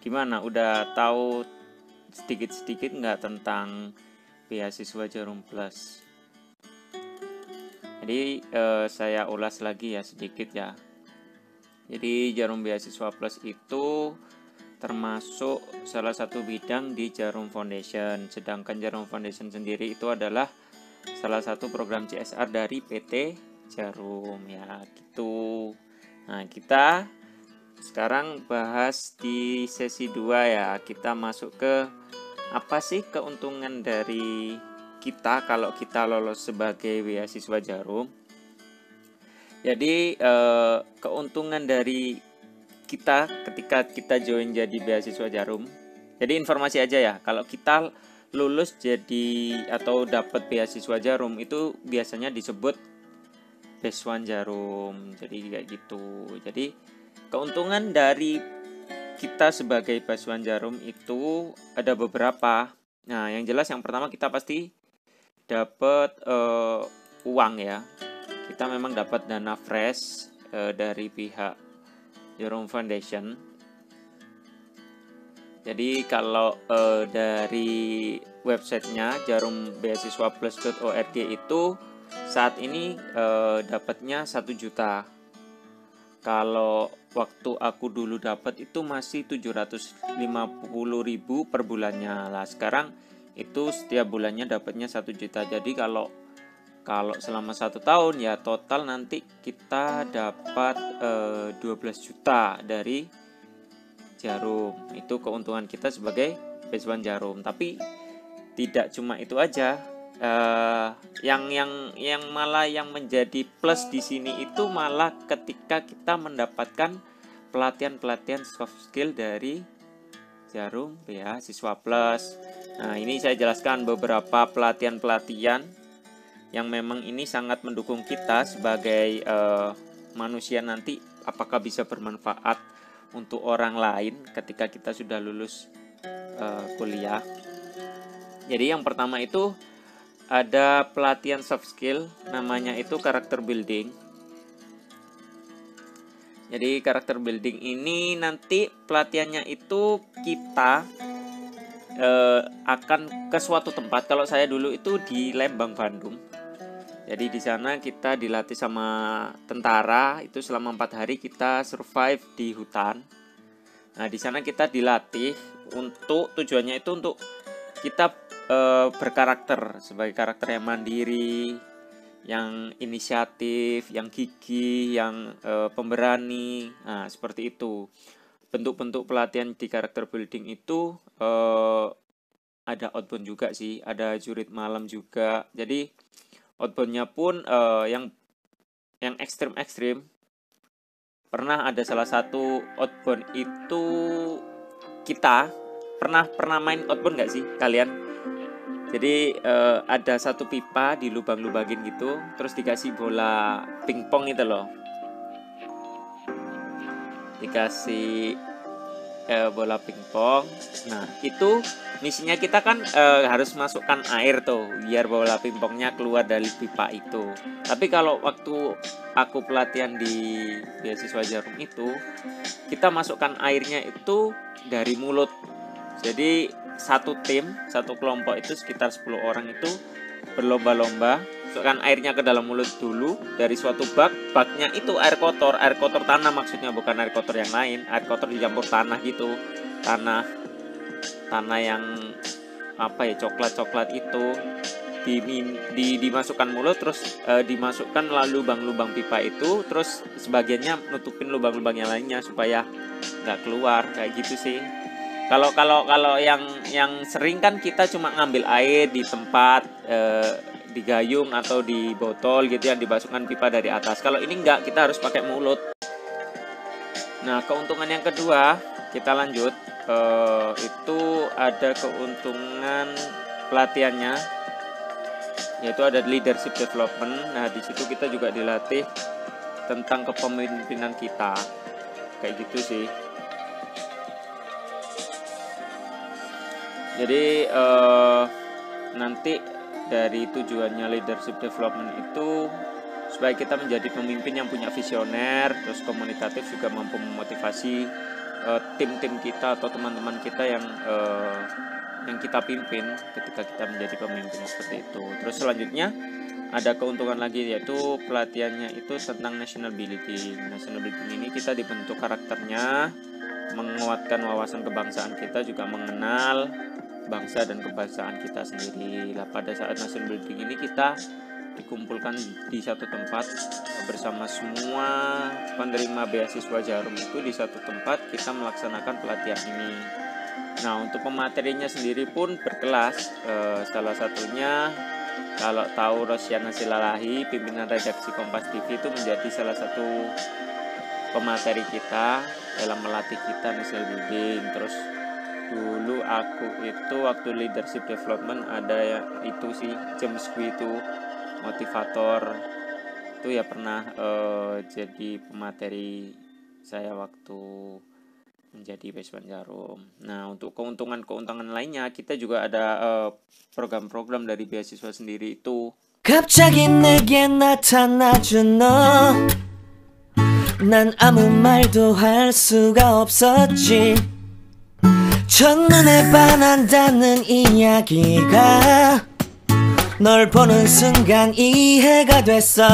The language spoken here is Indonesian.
Gimana? Udah tahu sedikit-sedikit nggak tentang beasiswa Jarum Plus? Jadi saya ulas lagi ya sedikit ya. Jadi Jarum Beasiswa Plus itu termasuk salah satu bidang di Jarum Foundation. Sedangkan Jarum Foundation sendiri itu adalah salah satu program CSR dari PT Jarum ya gitu. Nah, kita sekarang bahas di sesi 2 ya. Kita masuk ke apa sih keuntungan dari kita kalau kita lolos sebagai beasiswa Jarum. Jadi keuntungan dari kita ketika kita join jadi beasiswa Jarum. Jadi informasi aja ya, kalau kita lulus jadi atau dapat beasiswa Jarum itu biasanya disebut Beasiswa Jarum. Jadi kayak gitu. Jadi keuntungan dari kita sebagai beasiswa Jarum itu ada beberapa. Nah, yang jelas yang pertama kita pasti dapat uang ya. Kita memang dapat dana fresh dari pihak Jarum Foundation. Jadi kalau dari websitenya jarumbeasiswaplus.org itu saat ini dapatnya 1 juta. Kalau waktu aku dulu dapat itu masih 750.000 per bulannya. Lah sekarang itu setiap bulannya dapatnya 1 juta. Jadi kalau selama 1 tahun ya total nanti kita dapat 12 juta dari Jarum. Itu keuntungan kita sebagai beasiswa Jarum. Tapi tidak cuma itu aja. Yang malah yang menjadi plus di sini itu malah ketika kita mendapatkan pelatihan soft skill dari Jarum Beasiswa Plus. Nah, ini saya jelaskan beberapa pelatihan yang memang ini sangat mendukung kita sebagai manusia nanti, apakah bisa bermanfaat untuk orang lain ketika kita sudah lulus kuliah. Jadi yang pertama itu ada pelatihan soft skill, namanya itu karakter building. Jadi karakter building ini nanti pelatihannya itu kita akan ke suatu tempat. Kalau saya dulu itu di Lembang, Bandung. Jadi di sana kita dilatih sama tentara, itu selama 4 hari kita survive di hutan. Nah, di sana kita dilatih untuk tujuannya itu untuk kita berkarakter sebagai karakter yang mandiri, yang inisiatif, yang gigih, yang pemberani. Nah, seperti itu. Bentuk-bentuk pelatihan di karakter building itu ada outbound juga sih, ada jurit malam juga. Jadi outboundnya pun yang ekstrim. Pernah ada salah satu outbound itu kita pernah main outbound nggak sih kalian? Jadi ada satu pipa di lubang-lubangin gitu, terus dikasih bola pingpong itu loh. Dikasih bola pingpong. Nah, itu misinya kita kan harus masukkan air tuh biar bola pingpongnya keluar dari pipa itu. Tapi kalau waktu aku pelatihan di beasiswa Jarum itu, kita masukkan airnya itu dari mulut. Jadi satu kelompok itu sekitar 10 orang itu berlomba-lomba masukkan airnya ke dalam mulut dulu dari suatu baknya itu air kotor tanah, maksudnya bukan air kotor yang lain, air kotor dicampur tanah gitu, tanah yang coklat itu dimasukkan mulut, terus dimasukkan melalui lubang-lubang pipa itu, terus sebagiannya nutupin lubang-lubang yang lainnya supaya nggak keluar, kayak gitu sih. Kalau yang sering kan kita cuma ngambil air di tempat di gayung atau di botol gitu yang dimasukkan pipa dari atas. Kalau ini enggak, kita harus pakai mulut. Nah, keuntungan yang kedua, kita lanjut. Itu ada keuntungan pelatihannya, yaitu ada leadership development. Nah, di situ kita juga dilatih tentang kepemimpinan kita. Kayak gitu sih. Jadi nanti dari tujuannya leadership development itu supaya kita menjadi pemimpin yang punya visioner, terus komunikatif, juga mampu memotivasi tim-tim kita atau teman-teman kita yang kita pimpin ketika kita menjadi pemimpin seperti itu. Terus selanjutnya ada keuntungan lagi, yaitu pelatihannya itu tentang national building. National building ini kita dibentuk karakternya, menguatkan wawasan kebangsaan kita, juga mengenal bangsa dan kebangsaan kita sendiri. Lah pada saat national building ini kita dikumpulkan di satu tempat bersama semua penerima beasiswa Jarum itu di satu tempat kita melaksanakan pelatihan ini. Nah, untuk pematerinya sendiri pun berkelas. Salah satunya kalau tahu Rosiana Silalahi, pimpinan redaksi Kompas TV, itu menjadi salah satu pemateri kita dalam melatih kita national building. Terus dulu aku itu waktu leadership development ada ya itu sih James Gue itu motivator itu ya, pernah jadi pemateri saya waktu menjadi beasiswa Jarum. Nah, untuk keuntungan lainnya kita juga ada program-program dari beasiswa sendiri itu. 갑자기 내게 나타나준 너, 난 아무 말도 할 수가 없었지. 첫눈에 반한다는 이야기가 널 보는 순간 이해가 됐어.